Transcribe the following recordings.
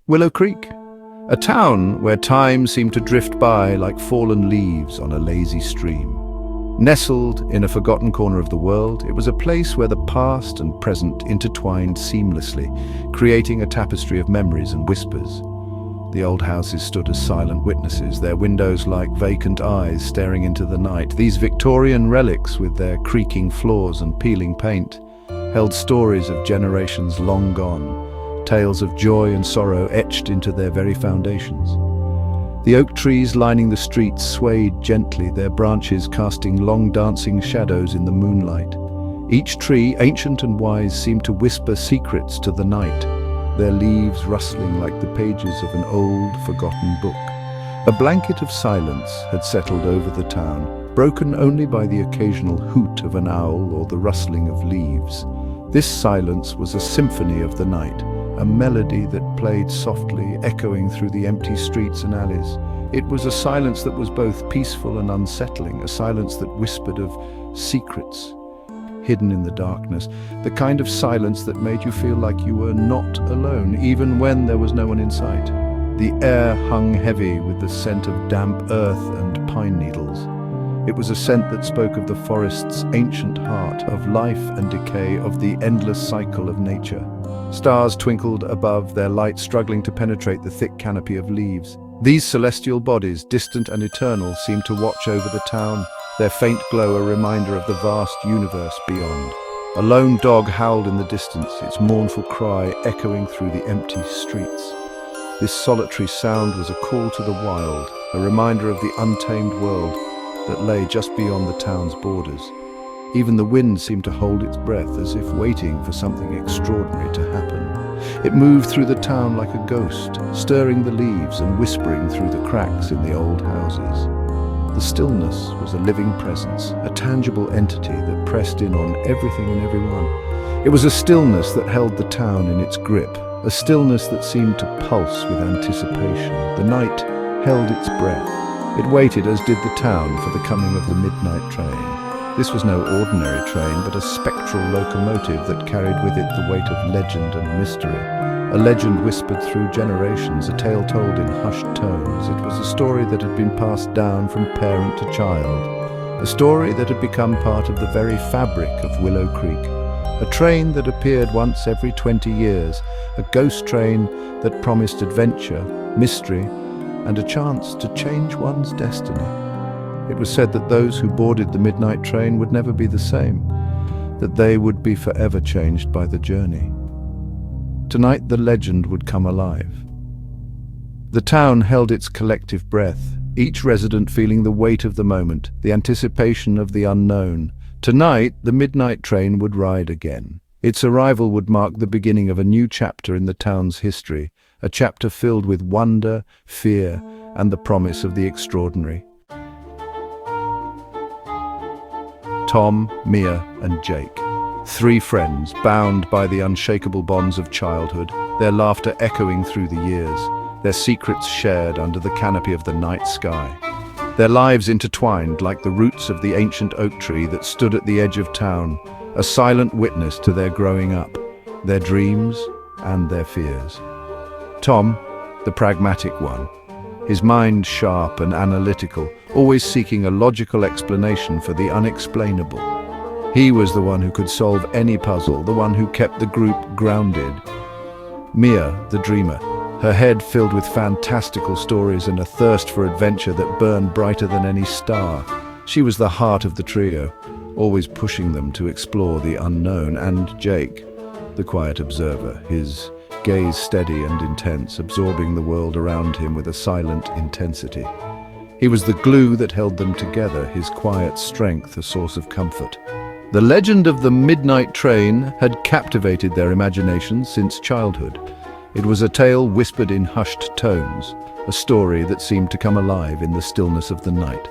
Willow Creek, a town where time seemed to drift by like fallen leaves on a lazy stream. Nestled in a forgotten corner of the world, it was a place where the past and present intertwined seamlessly, creating a tapestry of memories and whispers. The old houses stood as silent witnesses, their windows like vacant eyes staring into the night. These Victorian relics, with their creaking floors and peeling paint, held stories of generations long gone, tales of joy and sorrow etched into their very foundations. The oak trees lining the streets swayed gently, their branches casting long dancing shadows in the moonlight. Each tree, ancient and wise, seemed to whisper secrets to the night, their leaves rustling like the pages of an old, forgotten book. A blanket of silence had settled over the town, broken only by the occasional hoot of an owl or the rustling of leaves. This silence was a symphony of the night, a melody that played softly, echoing through the empty streets and alleys. It was a silence that was both peaceful and unsettling, a silence that whispered of secrets hidden in the darkness, the kind of silence that made you feel like you were not alone, even when there was no one in sight. The air hung heavy with the scent of damp earth and pine needles. It was a scent that spoke of the forest's ancient heart, of life and decay, of the endless cycle of nature. Stars twinkled above, their light struggling to penetrate the thick canopy of leaves. These celestial bodies, distant and eternal, seemed to watch over the town, their faint glow a reminder of the vast universe beyond. A lone dog howled in the distance, its mournful cry echoing through the empty streets. This solitary sound was a call to the wild, a reminder of the untamed world that lay just beyond the town's borders. Even the wind seemed to hold its breath, as if waiting for something extraordinary to happen. It moved through the town like a ghost, stirring the leaves and whispering through the cracks in the old houses. The stillness was a living presence, a tangible entity that pressed in on everything and everyone. It was a stillness that held the town in its grip, a stillness that seemed to pulse with anticipation. The night held its breath. It waited, as did the town, for the coming of the midnight train. This was no ordinary train, but a spectral locomotive that carried with it the weight of legend and mystery. A legend whispered through generations, a tale told in hushed tones. It was a story that had been passed down from parent to child, a story that had become part of the very fabric of Willow Creek, a train that appeared once every 20 years, a ghost train that promised adventure, mystery, and a chance to change one's destiny. It was said that those who boarded the midnight train would never be the same, that they would be forever changed by the journey. Tonight the legend would come alive. The town held its collective breath, each resident feeling the weight of the moment, the anticipation of the unknown. Tonight the midnight train would ride again. Its arrival would mark the beginning of a new chapter in the town's history, a chapter filled with wonder, fear, and the promise of the extraordinary. Tom, Mia, and Jake. Three friends, bound by the unshakable bonds of childhood, their laughter echoing through the years, their secrets shared under the canopy of the night sky. Their lives intertwined like the roots of the ancient oak tree that stood at the edge of town, a silent witness to their growing up, their dreams and their fears. Tom, the pragmatic one, his mind sharp and analytical, always seeking a logical explanation for the unexplainable. He was the one who could solve any puzzle, the one who kept the group grounded. Mia, the dreamer, her head filled with fantastical stories and a thirst for adventure that burned brighter than any star. She was the heart of the trio, always pushing them to explore the unknown. And Jake, the quiet observer, his gaze steady and intense, absorbing the world around him with a silent intensity. He was the glue that held them together, his quiet strength a source of comfort. The legend of the midnight train had captivated their imaginations since childhood. It was a tale whispered in hushed tones, a story that seemed to come alive in the stillness of the night.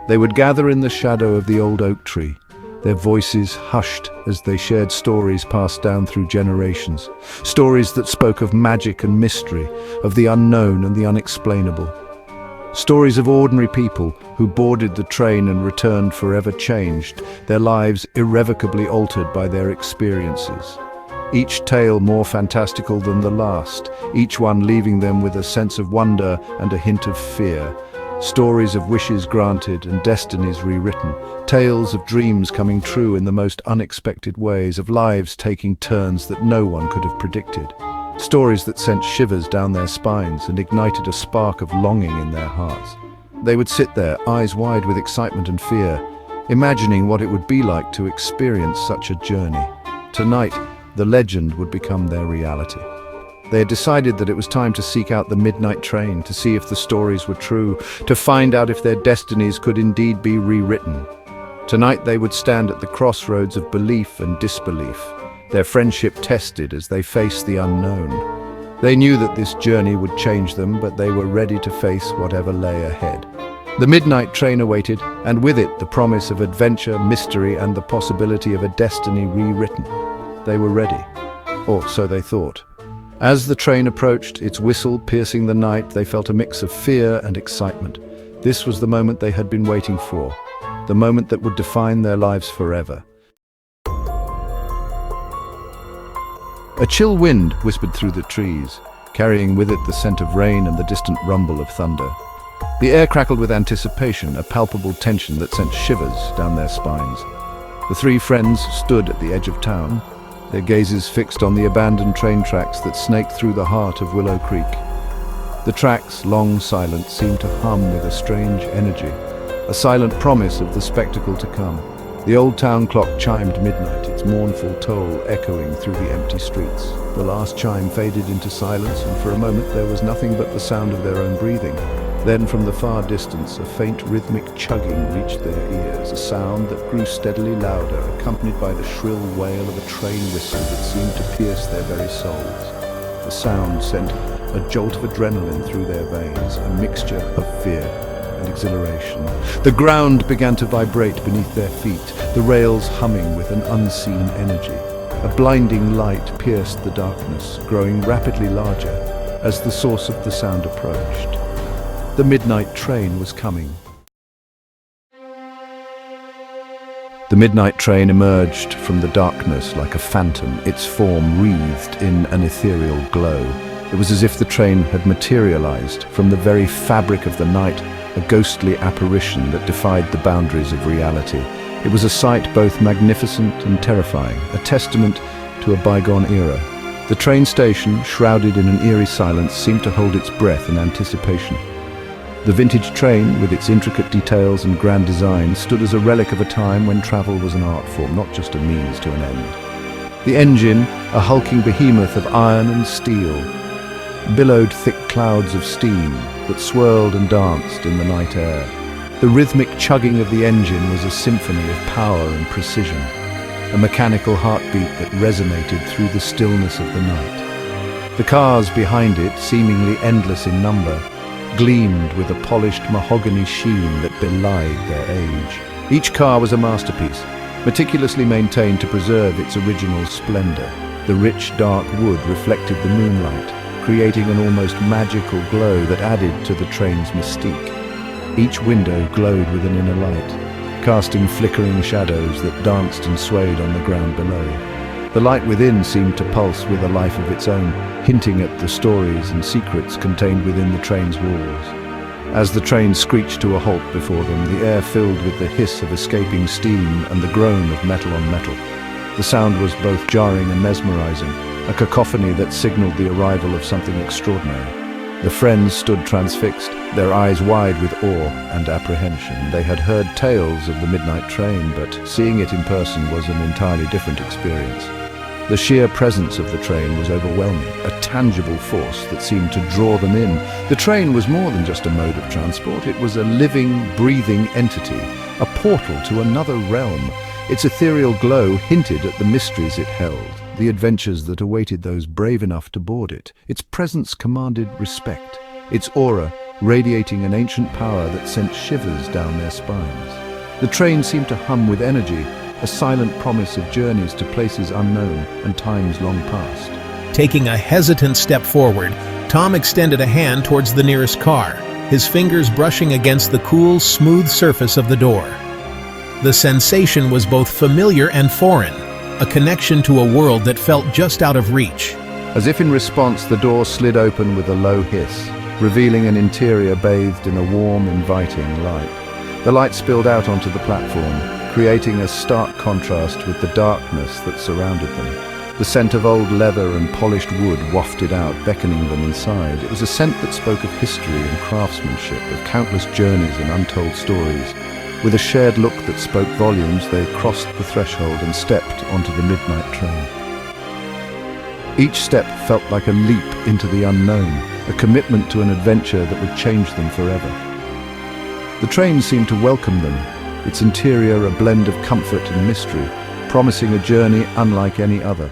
They would gather in the shadow of the old oak tree, their voices hushed as they shared stories passed down through generations, stories that spoke of magic and mystery, of the unknown and the unexplainable. Stories of ordinary people who boarded the train and returned forever changed, their lives irrevocably altered by their experiences. each tale more fantastical than the last, each one leaving them with a sense of wonder and a hint of fear. Stories of wishes granted and destinies rewritten, tales of dreams coming true in the most unexpected ways, of lives taking turns that no one could have predicted. Stories that sent shivers down their spines and ignited a spark of longing in their hearts. They would sit there, eyes wide with excitement and fear, imagining what it would be like to experience such a journey. Tonight, the legend would become their reality. They had decided that it was time to seek out the midnight train, to see if the stories were true, to find out if their destinies could indeed be rewritten. Tonight they would stand at the crossroads of belief and disbelief, their friendship tested as they faced the unknown. They knew that this journey would change them, but they were ready to face whatever lay ahead. The midnight train awaited, and with it the promise of adventure, mystery, and the possibility of a destiny rewritten. They were ready, or so they thought. As the train approached, its whistle piercing the night, they felt a mix of fear and excitement. This was the moment they had been waiting for, the moment that would define their lives forever. A chill wind whispered through the trees, carrying with it the scent of rain and the distant rumble of thunder. The air crackled with anticipation, a palpable tension that sent shivers down their spines. The three friends stood at the edge of town, their gazes fixed on the abandoned train tracks that snaked through the heart of Willow Creek. The tracks, long silent, seemed to hum with a strange energy, a silent promise of the spectacle to come. The old town clock chimed midnight, its mournful toll echoing through the empty streets. The last chime faded into silence, and for a moment there was nothing but the sound of their own breathing. Then from the far distance, a faint rhythmic chugging reached their ears, a sound that grew steadily louder, accompanied by the shrill wail of a train whistle that seemed to pierce their very souls. The sound sent a jolt of adrenaline through their veins, a mixture of fear and exhilaration. The ground began to vibrate beneath their feet, the rails humming with an unseen energy. A blinding light pierced the darkness, growing rapidly larger as the source of the sound approached. The midnight train was coming. The midnight train emerged from the darkness like a phantom, its form wreathed in an ethereal glow. It was as if the train had materialized from the very fabric of the night, a ghostly apparition that defied the boundaries of reality. It was a sight both magnificent and terrifying, a testament to a bygone era. The train station, shrouded in an eerie silence, seemed to hold its breath in anticipation. The vintage train, with its intricate details and grand design, stood as a relic of a time when travel was an art form, not just a means to an end. The engine, a hulking behemoth of iron and steel, billowed thick clouds of steam that swirled and danced in the night air. The rhythmic chugging of the engine was a symphony of power and precision, a mechanical heartbeat that resonated through the stillness of the night. The cars behind it, seemingly endless in number, gleamed with a polished mahogany sheen that belied their age. Each car was a masterpiece, meticulously maintained to preserve its original splendor. The rich, dark wood reflected the moonlight, creating an almost magical glow that added to the train's mystique. Each window glowed with an inner light, casting flickering shadows that danced and swayed on the ground below. The light within seemed to pulse with a life of its own, hinting at the stories and secrets contained within the train's walls. As the train screeched to a halt before them, the air filled with the hiss of escaping steam and the groan of metal on metal. The sound was both jarring and mesmerizing, a cacophony that signaled the arrival of something extraordinary. The friends stood transfixed, their eyes wide with awe and apprehension. They had heard tales of the midnight train, but seeing it in person was an entirely different experience. The sheer presence of the train was overwhelming, a tangible force that seemed to draw them in. The train was more than just a mode of transport. It was a living, breathing entity, a portal to another realm. Its ethereal glow hinted at the mysteries it held, the adventures that awaited those brave enough to board it. Its presence commanded respect, its aura radiating an ancient power that sent shivers down their spines. The train seemed to hum with energy, a silent promise of journeys to places unknown and times long past. Taking a hesitant step forward, Tom extended a hand towards the nearest car, his fingers brushing against the cool, smooth surface of the door. The sensation was both familiar and foreign, a connection to a world that felt just out of reach. As if in response, the door slid open with a low hiss, revealing an interior bathed in a warm, inviting light. The light spilled out onto the platform, creating a stark contrast with the darkness that surrounded them. The scent of old leather and polished wood wafted out, beckoning them inside. It was a scent that spoke of history and craftsmanship, of countless journeys and untold stories. With a shared look that spoke volumes, they crossed the threshold and stepped onto the midnight train. Each step felt like a leap into the unknown, a commitment to an adventure that would change them forever. The train seemed to welcome them, its interior a blend of comfort and mystery, promising a journey unlike any other.